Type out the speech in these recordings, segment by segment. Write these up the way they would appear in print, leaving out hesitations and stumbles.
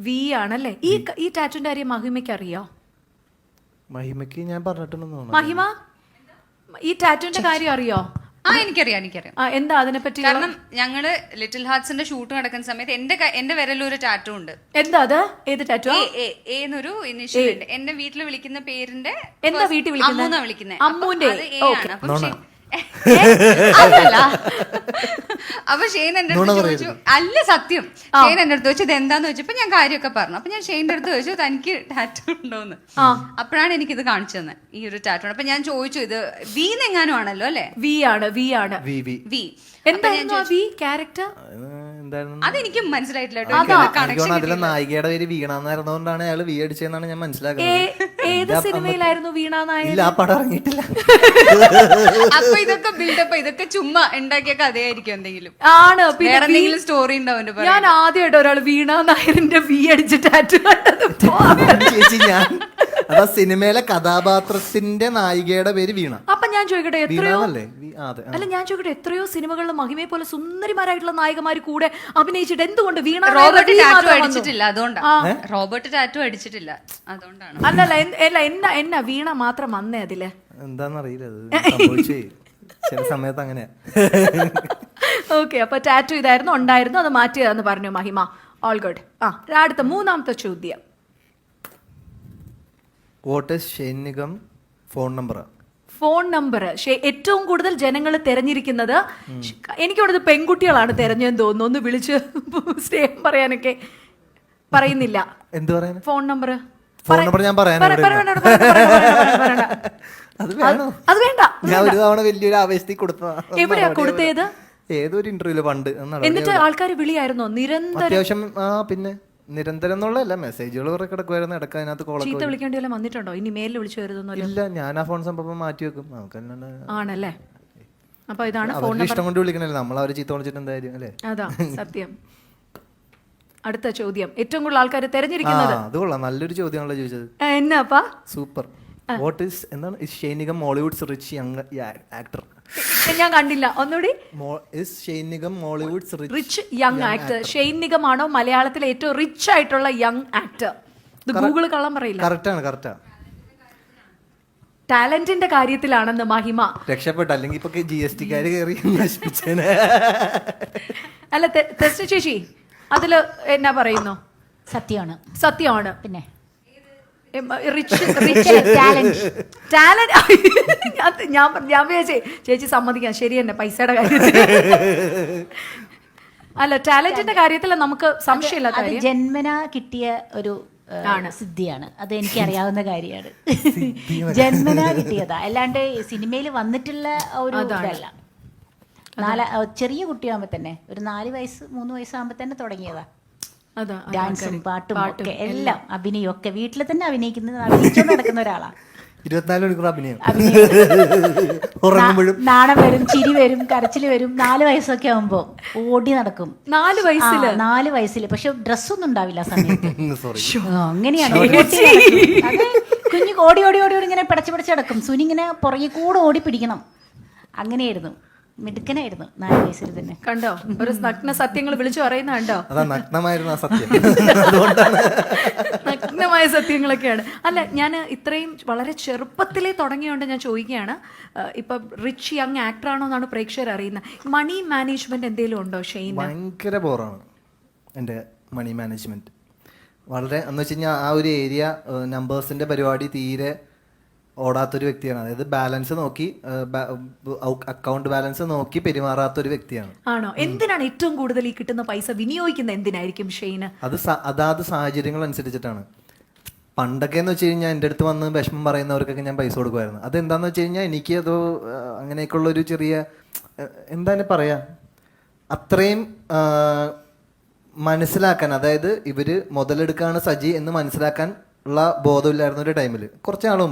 V ആണല്ലേ. ഈ ടാറ്റുവിന്റെ കാര്യം മഹിമയ്ക്ക് അറിയോ? മഹിമയ്ക്ക് ഞാൻ പറഞ്ഞിട്ടുണ്ടെന്ന് തോന്നുന്നു. മഹിമ, ഈ ടാറ്റുവിന്റെ കാര്യം അറിയോ? എനിക്കറിയാം. എന്താ അതിനെപ്പറ്റി? കാരണം ഞങ്ങള് ലിറ്റിൽ ഹാർട്സിന്റെ ഷൂട്ട് നടക്കുന്ന സമയത്ത് എന്റെ വിരലൊരു ടാറ്റു ഉണ്ട്. എന്താ അത്? ഏത് ടാറ്റു? എന്നൊരു ഇനിഷ്യൽ ഉണ്ട്. എന്നെ വീട്ടിൽ വിളിക്കുന്ന പേരിന്റെ എന്താ വീട്ടിൽ വിളിക്കുന്നത്? അമ്മൂന്നാ വിളിക്കുന്നത്. അമ്മൂന്റെ. അതല്ല. അപ്പൊ ഷെയ്ൻ എന്റെ അടുത്ത് ചോദിച്ചു, അല്ല സത്യം, ഷെയ്ൻ എന്റെ അടുത്ത് ചോദിച്ചു ഇത് എന്താന്ന് ചോദിച്ചപ്പോ ഞാൻ കാര്യമൊക്കെ പറഞ്ഞു. അപ്പൊ ഞാൻ ഷെയ്ൻ്റെ അടുത്ത് ചോദിച്ചു തനിക്ക് ടാറ്റു ഉണ്ടോന്ന്. അപ്പോഴാണ് എനിക്കിത് കാണിച്ചു തന്നെ, ഈ ഒരു ടാറ്റു. അപ്പൊ ഞാൻ ചോദിച്ചു ഇത് വീന്നെങ്ങാനും ആണല്ലോ അല്ലെ? വി ആണ്. വി എന്തായിരുന്നു വി ക്യാരക്ടർ? അതെനിക്ക് മനസ്സിലായിട്ടില്ല. അതിലെ നായികയുടെ പേര് വീണാന്നായിരുന്നോണ്ടാണ് അയാൾ വി അടിച്ചതെന്നാണ് ഞാൻ മനസ്സിലാക്കുന്നത്. ഏത് സിനിമയിലായിരുന്നു വീണ നായർ? ഇല്ല, ആ പടം ഇറങ്ങിയിട്ടില്ല. അപ്പൊ ഇതൊക്കെ ബിൽഡപ്പ്, ഇതൊക്കെ ചുമ്മാ ഉണ്ടാക്കിയ കഥയായിരിക്കും എന്തെങ്കിലും. ആണ്. വേറെ എന്തെങ്കിലും സ്റ്റോറി ഉണ്ടാവും. ഞാൻ ആദ്യമായിട്ട് ഒരാൾ വീണ നായരിന്റെ വി അടിച്ച് ടാറ്റു കണ്ടത്. ചേച്ചി, ഞാൻ അതാ സിനിമയിലെ കഥാപാത്രത്തിന്റെ നായികയുടെ പേര് വീണ. അപ്പൊ ഞാൻ ചോദിക്കട്ടെ, എത്രയോ എത്രയോ സിനിമകളിൽ മഹിമയെ പോലെ സുന്ദരിമാരായിട്ടുള്ള നായികമാര് കൂടെ അഭിനയിച്ചിട്ട് എന്തുകൊണ്ട് വീണ റോബർട്ട് ടാറ്റു അടിച്ചിട്ടില്ല? അതുകൊണ്ടാണ്. റോബർട്ട് ടാറ്റു അടിച്ചിട്ടില്ല, അതുകൊണ്ടാണ്. അല്ലല്ല, എന്നാ വീണ മാത്രം വന്നേ അതില്? എന്താന്നറിയില്ല, സംഭവിച്ചേ ചില സമയത്ത് അങ്ങനെയാ. ഓക്കെ, അപ്പൊ ടാറ്റു ഇതായിരുന്നു ഉണ്ടായിരുന്നു, അത് മാറ്റിയതാന്ന് പറഞ്ഞു മഹിമ. All good. അടുത്ത മൂന്നാമത്തെ ചോദ്യം. What is Shane Nigam phone number? Phone number ഏറ്റവും കൂടുതൽ ജനങ്ങൾ തെരഞ്ഞിരിക്കുന്നത്, എനിക്കോടത് പെൺകുട്ടികളാണ് തെരഞ്ഞെന്ന് തോന്നുന്നു. ഒന്ന് വിളിച്ച് സ്നേഹം പറയാനൊക്കെ പറയുന്നില്ല. എന്ത് പറയാൻ? ഫോൺ നമ്പർ ഞാൻ പറയാൻ അത് വേണ്ട. ഞാൻ ഒരു തവണ വലിയൊരു ആവേശത്തിൽ കൊടുത്തതാണ്. എവിടെയാ കൊടുത്തേത്? ഏതൊരു ഇന്റർവ്യൂല് പണ്ട്. എന്നിട്ട് ആൾക്കാർ വിളിയായിരുന്നോ നിരന്തരം? അത്യാവശ്യം. പിന്നെ നിരന്തരം എന്നുള്ളതല്ല, മെസ്സേജുകൾ കുറെ കിടക്കുമായിരുന്നു. ഇടയ്ക്ക് അതിനകത്ത് ചീത്ത വിളിക്കേണ്ടി വല്ല വന്നിട്ടുണ്ടോ? ഇനി മേലിൽ വിളിച്ചു വരുന്നല്ലോ? ഇല്ല, ഞാൻ ആ ഫോൺ സംഭവം മാറ്റി വെക്കും. നമുക്ക് ആണല്ലേ? അപ്പൊ ഇതാണ് ഫോൺ നമ്പർ. ഇഷ്ടം കൊണ്ട് വിളിക്കണല്ലേ, നമ്മൾ അവരെ ചീത്ത വിളിച്ചിട്ട് എന്തായാലും അല്ലേ? അതാ സത്യം. അടുത്ത ചോദ്യം. ഏറ്റവും കൂടുതൽ ആൾക്കാർ തെരഞ്ഞെടുക്കുന്നത്? അത് കൊള്ളാം, നല്ലൊരു ചോദ്യമാണല്ലോ ചോദിച്ചത്. എന്നാപ്പാ? സൂപ്പർ. വാട്ട് ഈസ് എന്താണ് Shane Nigam മോളിവുഡ്സ് rich young actor? ഞാൻ കണ്ടില്ല, ഒന്നുകൂടി. Shane Nigam മോളിവുഡ്സ് rich young actor. Shane Nigam ആണോ മലയാളത്തിലെ ഏറ്റവും റിച്ച് ആയിട്ടുള്ള യങ് ആക്ടർ? ഇത് ഗൂഗിൾ കള്ളം പറയില്ല. കറക്റ്റാണ്. ടാലന്റിന്റെ കാര്യത്തിലാണെന്ന് മഹിമ രക്ഷപ്പെട്ട, അല്ലെങ്കിൽ ഇപ്പൊ GST-കാര് കയറി നശിപ്പിച്ചേനെ. അല്ല തെസ്റ്റ് ചേച്ചി, അതില് എന്നാ പറയുന്നു? സത്യമാണ്. പിന്നെ ഞാൻ വിചാരിച്ചേ ചേച്ചി സമ്മതിക്കാം, ശരി തന്നെ പൈസയുടെ കാര്യത്തിൽ. അല്ല, ടാലന്റിന്റെ കാര്യത്തിൽ നമുക്ക് സംശയമില്ല. ജന്മനാ കിട്ടിയ ഒരു സിദ്ധിയാണ്, അത് എനിക്കറിയാവുന്ന കാര്യമാണ്. ജന്മനാ കിട്ടിയതാ, അല്ലാണ്ട് സിനിമയിൽ വന്നിട്ടുള്ള ഒരു ഇതല്ല. ചെറിയ കുട്ടിയാകുമ്പോ തന്നെ, ഒരു 4 വയസ്സ് 3 വയസ്സാകുമ്പോ തന്നെ തുടങ്ങിയതാ. ഡാൻസും പാട്ടും ഒക്കെ, എല്ലാം അഭിനയം ഒക്കെ വീട്ടിൽ തന്നെ അഭിനയിച്ചു നടക്കുന്ന ഒരാളാണ്. 24 മണിക്കൂർ അഭിനയം. നാണം വരും, ചിരി വരും, കരച്ചിൽ വരും. 4 വയസ്സൊക്കെ ആവുമ്പോ ഓടി നടക്കും. 4 വയസ്സില് പക്ഷെ ഡ്രസ്സൊന്നും ഉണ്ടാവില്ല ആ സമയത്ത്. അങ്ങനെയാണ് കുഞ്ഞു ഓടി ഓടി ഓടി ഓടി ഇങ്ങനെ പിടച്ച് നടക്കും. സുനി ഇങ്ങനെ പുറകെ കൂടെ ഓടി പിടിക്കണം. അങ്ങനെയായിരുന്നു, മിടുക്കനായിരുന്നു 4 വയസ്സിൽ തന്നെ. കണ്ടോ, ഒരു നഗ്ന സത്യങ്ങൾ വിളിച്ചു പറയുന്ന കണ്ടോ? നഗ്നമായ സത്യങ്ങളൊക്കെയാണ്. അല്ല, ഞാൻ ഇത്രയും വളരെ ചെറുപ്പത്തിലേ തുടങ്ങിയോണ്ട് ഞാൻ ചോദിക്കുകയാണ്, ഇപ്പൊ റിച്ച് യങ് ആക്ടർ ആണോ എന്നാണ് പ്രേക്ഷകർ അറിയുന്നത്. മണി മാനേജ്മെന്റ് എന്തെങ്കിലും ഉണ്ടോ ഷെയ്ൻ? ഭയങ്കര ബോറാണ് എൻ്റെ മണി മാനേജ്മെന്റ്. വളരെ എന്ന് വെച്ച് കഴിഞ്ഞാൽ ആ ഒരു ഏരിയ നമ്പേഴ്സിന്റെ പരിപാടി തീരെ ഓടാത്തൊരു വ്യക്തിയാണ്. അതായത് ബാലൻസ് നോക്കി, അക്കൗണ്ട് ബാലൻസ് നോക്കി പെരുമാറാത്തൊരു വ്യക്തിയാണ്. ആണോ? എന്തിനാണ് ഏറ്റവും കൂടുതൽ ഈ കിട്ടുന്ന പൈസ വിനിയോഗിക്കുന്നത്? എന്തിനായിരിക്കും ഷെയ്ന്? അതാത് സാഹചര്യങ്ങൾ അനുസരിച്ചിട്ടാണ്. പണ്ടൊക്കെ എന്ന് വെച്ച് കഴിഞ്ഞാൽ എൻ്റെ അടുത്ത് വന്ന് വിഷമം പറയുന്നവർക്കൊക്കെ ഞാൻ പൈസ കൊടുക്കുമായിരുന്നു. അതെന്താന്ന് വെച്ച് കഴിഞ്ഞാൽ എനിക്ക് അത് അങ്ങനെയൊക്കെയുള്ള ഒരു ചെറിയ എന്താണ് പറയാ, അത്രയും മനസ്സിലാക്കാൻ, അതായത് ഇവര് മുതലെടുക്കാണ് സജി എന്ന് മനസ്സിലാക്കാൻ ഉള്ള ബോധമില്ലായിരുന്ന ഒരു ടൈമിൽ,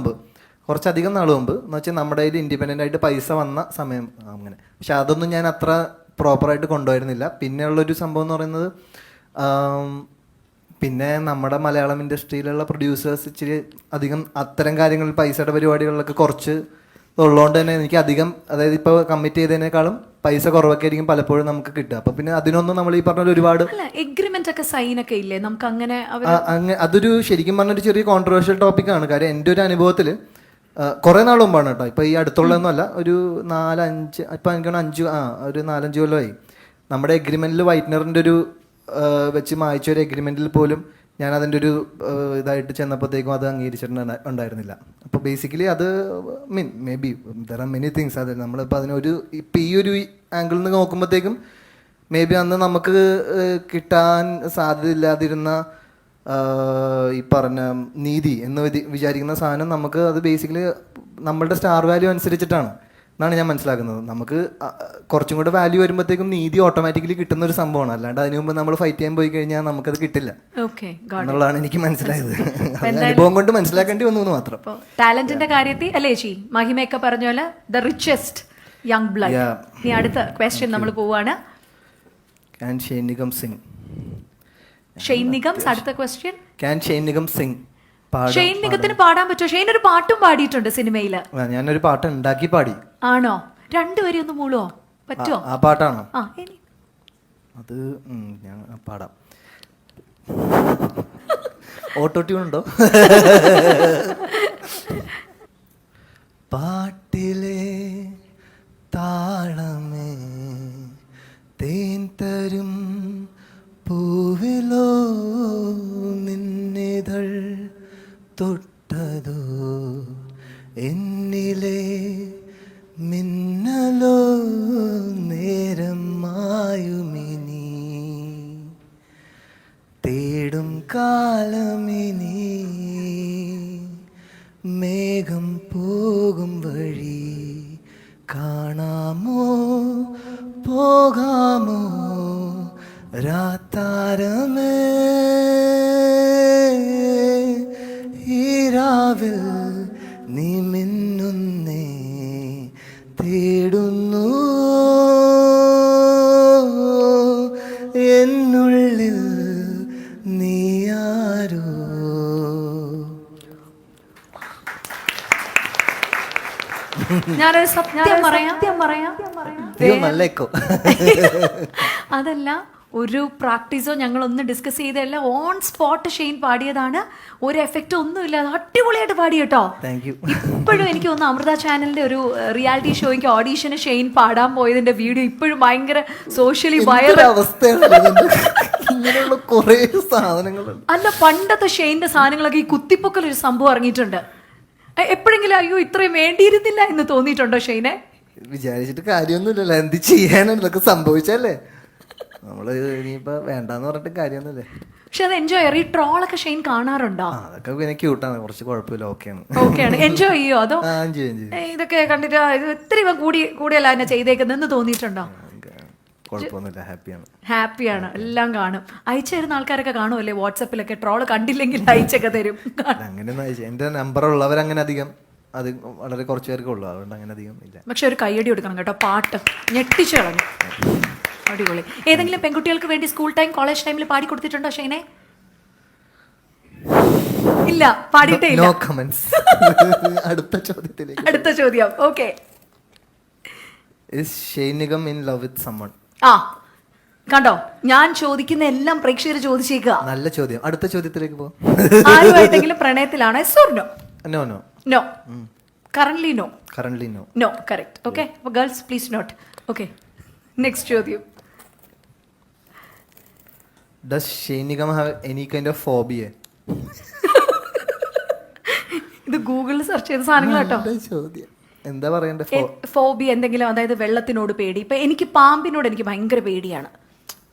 കുറച്ചധികം നാൾ മുമ്പ് എന്ന് വെച്ചാൽ നമ്മുടെ കയ്യിൽ ഇൻഡിപെൻഡൻ്റ് ആയിട്ട് പൈസ വന്ന സമയം അങ്ങനെ. പക്ഷെ അതൊന്നും ഞാൻ അത്ര പ്രോപ്പറായിട്ട് കൊണ്ടുവരുന്നില്ല. പിന്നെയുള്ളൊരു സംഭവം എന്ന് പറയുന്നത്, പിന്നെ നമ്മുടെ മലയാളം ഇൻഡസ്ട്രിയിലുള്ള പ്രൊഡ്യൂസേഴ്സ് ഇച്ചിരി അധികം അത്തരം കാര്യങ്ങളിൽ പൈസയുടെ പരിപാടികളിലൊക്കെ കുറച്ച് ഉള്ളതുകൊണ്ട് തന്നെ എനിക്ക് അധികം, അതായത് ഇപ്പോൾ കമ്മിറ്റ് ചെയ്തതിനേക്കാളും പൈസ കുറവൊക്കെ ആയിരിക്കും പലപ്പോഴും നമുക്ക് കിട്ടുക. അപ്പൊ പിന്നെ അതിനൊന്നും നമ്മൾ ഈ പറഞ്ഞ ഒരുപാട് അല്ല എഗ്രിമെന്റ് ഒക്കെ സൈൻ ഒക്കെ ഇല്ലേ നമുക്ക് അങ്ങനെ അതൊരു ശരിക്കും പറഞ്ഞൊരു ചെറിയ കോൺട്രവേഴ്ഷ്യൽ ടോപ്പിക്കാണ്. കാര്യം എൻ്റെ ഒരു അനുഭവത്തിൽ കുറേ നാൾ മുമ്പാണ് കേട്ടോ, ഇപ്പൊ ഈ അടുത്തുള്ളതൊന്നും അല്ല, ഒരു 4-5 ഇപ്പൊ എനിക്ക് ഒരു 4-5 കൊല്ലമായി നമ്മുടെ എഗ്രിമെന്റിൽ വൈറ്റ്നറിന്റെ ഒരു വെച്ച് മായ്ച്ച ഒരു എഗ്രിമെന്റിൽ പോലും ഞാൻ അതിൻ്റെ ഒരു ഇതായിട്ട് ചെന്നപ്പോഴത്തേക്കും അത് അംഗീകരിച്ചിട്ടുണ്ടായിരുന്നില്ല. അപ്പോൾ ബേസിക്കലി അത് may be there are many things. അത് നമ്മളിപ്പോൾ അതിനൊരു ഇപ്പം ഈ ഒരു ആംഗിളിൽ നിന്ന് നോക്കുമ്പോഴത്തേക്കും മേ ബി അന്ന് നമുക്ക് കിട്ടാൻ സാധ്യതയില്ലാതിരുന്ന ഈ പറഞ്ഞ നീതി എന്ന് വിചാരിക്കുന്ന സാധനം നമുക്ക് അത് ബേസിക്കലി നമ്മളുടെ സ്റ്റാർ വാല്യൂ അനുസരിച്ചിട്ടാണ് എന്നാണ് ഞാൻ മനസ്സിലാക്കുന്നത്. നമുക്ക് കുറച്ചും കൂടെ വാല്യൂ വരുമ്പോഴത്തേക്കും നീതി ഓട്ടോമാറ്റിക്കലി കിട്ടുന്ന ഒരു സംഭവമാണ്. അല്ലാണ്ട് അതിനു മുമ്പ് നമ്മൾ ഫൈറ്റ് ചെയ്യാൻ പോയി കഴിഞ്ഞാൽ നമുക്കത് കിട്ടില്ല എന്നുള്ളതാണ് എനിക്ക് മനസ്സിലായത്. അനുഭവം കൊണ്ട് മനസ്സിലാക്കേണ്ടി വന്നു എന്ന് മാത്രം. ടാലന്റിന്റെ കാര്യത്തിൽ അല്ലേ ചേച്ചി മഹിമയൊക്കെ പറഞ്ഞ പോലെ ദ റിച്ചസ്റ്റ് യങ് ബ്ലഡ്. ഇനി അടുത്ത ക്വസ്റ്റ്യൻ നമ്മൾ പോവാണ്. ഷെയ്ൻ നിഗം സിംഗ്. ഷെയ്ൻ നിഗം അടുത്ത ക്വസ്റ്റ്യൻ. ഷെയ്ൻ നിഗം സിംഗ്. ഷെയ്ൻ നിഗത്തിന് പാടാൻ പറ്റുമോ? ഷെയ്ൻ ഒരു പാട്ടും പാടിയിട്ടുണ്ട് സിനിമയില്. ഞാനൊരു പാട്ട് ഉണ്ടാക്കി പാടി. ആണോ? രണ്ടുപേരും ഒന്ന് മൂളോ പറ്റുമോ? ആ പാട്ടാണോ? അത് ഞാൻ പാടാം. ഓട്ടോ ട്യൂൺ ഉണ്ടോ? പാട്ടിലെ താളമേ തേൻ തരും പൂവിലോ നിന്നിതൾ തൊട്ടതോ എന്നിലെ മിന്നലോ നേരം മായുമിനി തേടും കാലമിനി മേഘം പോകും വഴി കാണാമോ പോകാമോ രാത്താരമേ ഈരാവിൽ നീ മിന്നുന്നേ തേടുന്നു എന്നുള്ളിൽ നീയാരോ. ഞാനൊരു സത്യം പറയാം നല്ല എക്കോ. അതല്ല, ഒരു പ്രാക്ടീസോ ഞങ്ങളൊന്ന് ഡിസ്കസ് ചെയ്തല്ല, ഓൺ സ്പോട്ട് ഷെയ്ൻ പാടിയതാണ്. ഒരു എഫക്റ്റ് ഒന്നും ഇല്ലാതെ അടിപൊളിയായിട്ട് പാടി കേട്ടോ. ഇപ്പോഴും എനിക്ക് തോന്നുന്നു അമൃത ചാനലിന്റെ ഒരു റിയാലിറ്റി ഷോയ്ക്ക് ഓഡീഷന് ഷെയ്ൻ പാടാൻ പോയതിന്റെ വീഡിയോ ഇപ്പോഴും ഭയങ്കര സോഷ്യലി വൈറൽ അവസ്ഥയാണ്. അല്ല, പണ്ടത്തെ ഷെയ്ന്റെ സാധനങ്ങളൊക്കെ ഈ കുത്തിപ്പൊക്കൽ ഒരു സംഭവം ഇറങ്ങിയിട്ടുണ്ട്. എപ്പോഴെങ്കിലും അയ്യോ ഇത്രയും വേണ്ടിയിരുന്നില്ല എന്ന് തോന്നിയിട്ടുണ്ടോ ഷെയ്നെ? വിചാരിച്ചിട്ട് കാര്യമൊന്നുമില്ലല്ലോ, എന്ത് ചെയ്യാനാണ് ഇതൊക്കെ സംഭവിച്ചല്ലേ. നമ്മള് ഇനിയിപ്പോ വേണ്ടാന്ന് പറഞ്ഞിട്ട് കാര്യമൊന്നുമില്ലേ. പക്ഷെ അത് എൻജോയ്. ഈ ട്രോളൊക്കെ ഷെയ്ൻ കാണാറുണ്ടോ? അതൊക്കെ പിന്നെ ക്യൂട്ടാണ്, കുറച്ച് കുഴപ്പമില്ല, ഓക്കെയാണ്. എൻജോയ് ചെയ്യോ? അതോ ഇതൊക്കെ കണ്ടിട്ട് ഇത് ഇത്തിരി കൂടിയല്ല എന്നെ ചെയ്തേക്കുന്നെന്ന് തോന്നിയിട്ടുണ്ടോ? കുഴപ്പമൊന്നുമില്ല, ഹാപ്പിയാണ്. ഹാപ്പിയാണ്, എല്ലാം കാണും. അയച്ചു തരുന്ന ആൾക്കാരൊക്കെ കാണുമല്ലേ വാട്സപ്പിലൊക്കെ? ട്രോള് കണ്ടില്ലെങ്കിൽ അയച്ചൊക്കെ തരും. അങ്ങനെയൊന്നും അയച്ചു, എന്റെ നമ്പർ ഉള്ളവരങ്ങനെ അധികം, അത് വളരെ കുറച്ച് പേർക്ക് ഉള്ളു, അതുകൊണ്ട് അങ്ങനെ അധികം ഇല്ല. പക്ഷെ ഒരു കയ്യടി കൊടുക്കണം കേട്ടോ, പാട്ട് ഞെട്ടിച്ചു കളഞ്ഞു, അടിപൊളി. ഏതെങ്കിലും പെൺകുട്ടികൾക്ക് വേണ്ടി സ്കൂൾ ടൈം കോളേജ് ടൈമിൽ പാടി കൊടുത്തിട്ടുണ്ടോ ഷെയ്നെ? ഇല്ല, പാടിയിട്ടേ ഇല്ല. അടുത്ത ചോദ്യം. Okay. Is Shane Nigam in love with someone? കണ്ടോ, ഞാൻ ചോദിക്കുന്ന എല്ലാം പ്രേക്ഷകർ ചോദിച്ചേക്കുക. നല്ല ചോദ്യം. അടുത്ത ചോദ്യത്തിലേക്ക് പോ. ആരുമായിട്ടെങ്കിലും പ്രണയത്തിലാണോ? No. No. Currently no. No, correct. Okay. For girls, please not. Okay. Next ചോദ്യം. Does Shane Nigam have any kind of phobia? ഇത് ഗൂഗിളിൽ സെർച്ച് ചെയ്ത സാധനങ്ങൾ കേട്ടോ. ചോദ്യം എന്താ പറയണ്ടേ? ഫോബിയ എന്തെങ്കിലും, അതായത് വെള്ളത്തിനോട് പേടി. ഇപ്പൊ എനിക്ക് പാമ്പിനോട് എനിക്ക് ഭയങ്കര പേടിയാണ്.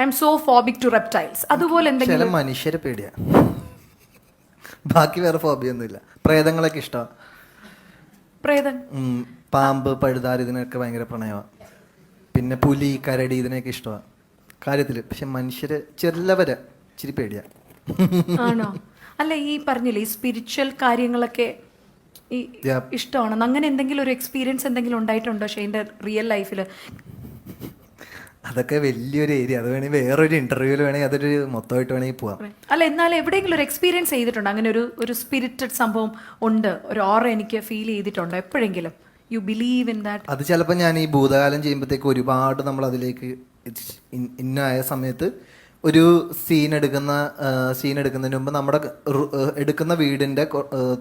I'm so phobic to reptiles. അതുപോലെ എന്തെങ്കിലും. മനുഷ്യരെ പേടിയാ, ബാക്കി വേറെ ഫോബിയ ഒന്നുമില്ല. പ്രേതങ്ങളൊക്കെ ഇഷ്ടമാണ്. പ്രേതം, പാമ്പ്, പഴുതാര ഇതിനൊക്കെ ഭയങ്കര പ്രണയമാണ്. പിന്നെ പുലി, കരടി ഇതിനൊക്കെ ഇഷ്ടമാണ് കാര്യത്തില്. പക്ഷെ മനുഷ്യരെ ചെല്ലവരെ ഇച്ചിരി പേടിയാ. ആണോ? അല്ല, ഈ പറഞ്ഞില്ലേ ഈ സ്പിരിച്വൽ കാര്യങ്ങളൊക്കെ ഈ ഇഷ്ടമാണെന്ന്, അങ്ങനെ എന്തെങ്കിലും ഒരു എക്സ്പീരിയൻസ് എന്തെങ്കിലും ഉണ്ടായിട്ടുണ്ടോ ഷെയ്ന്റെ റിയൽ ലൈഫില്? അതൊക്കെ വലിയൊരു ഏരിയ, അത് വേണമെങ്കിൽ വേറൊരു ഇന്റർവ്യൂവിൽ വേണമെങ്കിൽ അതൊരു മൊത്തമായിട്ട് വേണമെങ്കിൽ പോവാം. അല്ല, എന്നാലും എവിടെയെങ്കിലും ഒരു എക്സ്പീരിയൻസ് ചെയ്തിട്ടുണ്ടോ? അങ്ങനെ ഒരു സ്പിരിറ്റഡ് സംഭവം ഉണ്ട്, ഒരു ഓറ എനിക്ക് ഫീൽ ചെയ്തിട്ടുണ്ടോ എപ്പോഴെങ്കിലും? You believe in that? അത് ചിലപ്പോൾ ഞാൻ ഈ ഭൂതകാലം ചെയ്യുമ്പോഴത്തേക്ക് ഒരുപാട് നമ്മൾ അതിലേക്ക് ഇന്നായ സമയത്ത് ഒരു സീൻ എടുക്കുന്നതിന് മുമ്പ് നമ്മുടെ എടുക്കുന്ന വീടിൻ്റെ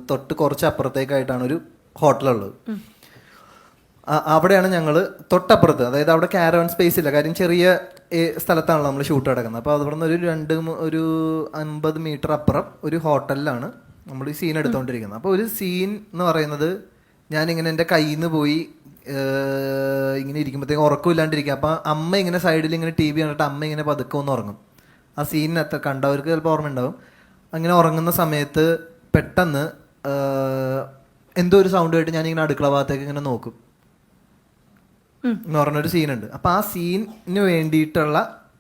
തൊട്ട് കുറച്ച് അപ്പുറത്തേക്കായിട്ടാണ് ഒരു ഹോട്ടലുള്ളത്. അവിടെയാണ് ഞങ്ങൾ തൊട്ടപ്പുറത്ത്, അതായത് അവിടെ കാരവൻ സ്പേസ് ഇല്ല, കാര്യം ചെറിയ സ്ഥലത്താണല്ലോ നമ്മൾ ഷൂട്ട് നടക്കുന്നത്. അപ്പോൾ അവിടെ നിന്ന് ഒരു 50 മീറ്റർ അപ്പുറം ഒരു ഹോട്ടലിലാണ് നമ്മൾ ഈ സീൻ എടുത്തുകൊണ്ടിരിക്കുന്നത്. അപ്പോൾ ഒരു സീൻ എന്ന് പറയുന്നത് ഞാനിങ്ങനെ എൻ്റെ കയ്യിൽ നിന്ന് പോയി ഇങ്ങനെ ഇരിക്കുമ്പോഴത്തേക്കും ഉറക്കമില്ലാണ്ടിരിക്കുക. അപ്പോൾ അമ്മ ഇങ്ങനെ സൈഡിൽ ഇങ്ങനെ TV കണ്ടിട്ട് അമ്മ ഇങ്ങനെ പതുക്കെ ഒന്ന് ഉറങ്ങും. ആ സീനിനകത്ത് കണ്ടവർക്ക് ചിലപ്പോൾ ഓർമ്മ ഉണ്ടാവും. അങ്ങനെ ഉറങ്ങുന്ന സമയത്ത് പെട്ടെന്ന് എന്തോ ഒരു സൗണ്ട് കേട്ട് ഞാനിങ്ങനെ അടുക്കള ഭാഗത്തേക്ക് ഇങ്ങനെ നോക്കും എന്ന് പറഞ്ഞൊരു സീനുണ്ട്. അപ്പോൾ ആ സീനിന് വേണ്ടിയിട്ടുള്ള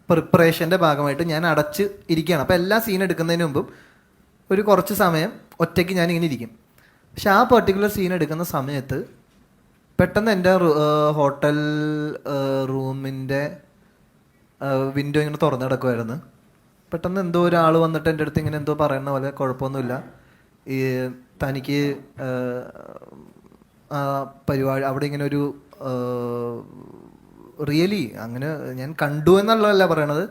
പ്രിപ്പറേഷൻ്റെ ഭാഗമായിട്ട് ഞാൻ അടച്ച് ഇരിക്കുകയാണ്. അപ്പോൾ എല്ലാ സീൻ എടുക്കുന്നതിന് മുമ്പും ഒരു കുറച്ച് സമയം ഒറ്റയ്ക്ക് ഞാനിങ്ങനെ ഇരിക്കും. പക്ഷെ ആ പെർട്ടിക്കുലർ സീൻ എടുക്കുന്ന സമയത്ത് പെട്ടെന്ന് എൻ്റെ ഹോട്ടൽ റൂമിൻ്റെ വിൻഡോ ഇങ്ങനെ തുറന്നു കിടക്കുമായിരുന്നു. പെട്ടെന്ന് എന്തോ ഒരാൾ വന്നിട്ട് എൻ്റെ അടുത്ത് ഇങ്ങനെ എന്തോ പറയുന്ന പോലെ, കുഴപ്പമൊന്നുമില്ല, ഈ തനിക്ക് പരിപാടി അവിടെ ഇങ്ങനെ ഒരു റിയലി അങ്ങനെ ഞാൻ കണ്ടു എന്നുള്ളതല്ല പറയണത്,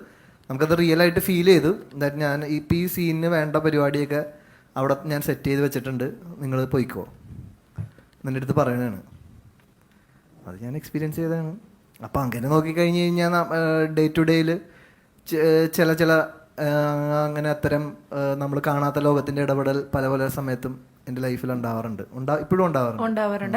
നമുക്കത് റിയലായിട്ട് ഫീൽ ചെയ്തു. ദാറ്റ് ഞാൻ ഇപ്പം ഈ സീനിന് വേണ്ട പരിപാടിയൊക്കെ അവിടെ ഞാൻ സെറ്റ് ചെയ്ത് വെച്ചിട്ടുണ്ട്, നിങ്ങൾ പോയിക്കോ എൻ്റെ അടുത്ത് പറയണതാണ്. അത് ഞാൻ എക്സ്പീരിയൻസ് ചെയ്തതാണ്. അപ്പം അങ്ങനെ നോക്കിക്കഴിഞ്ഞ് കഴിഞ്ഞാൽ ഡേ ടു ഡേയിൽ ചില അങ്ങനെ അത്തരം നമ്മൾ കാണാത്ത ലോകത്തിൻ്റെ ഇടപെടൽ പല സമയത്തും എൻ്റെ ലൈഫിൽ ഉണ്ടാവാറുണ്ട്, ഇപ്പോഴും ഉണ്ടാവാറുണ്ട്.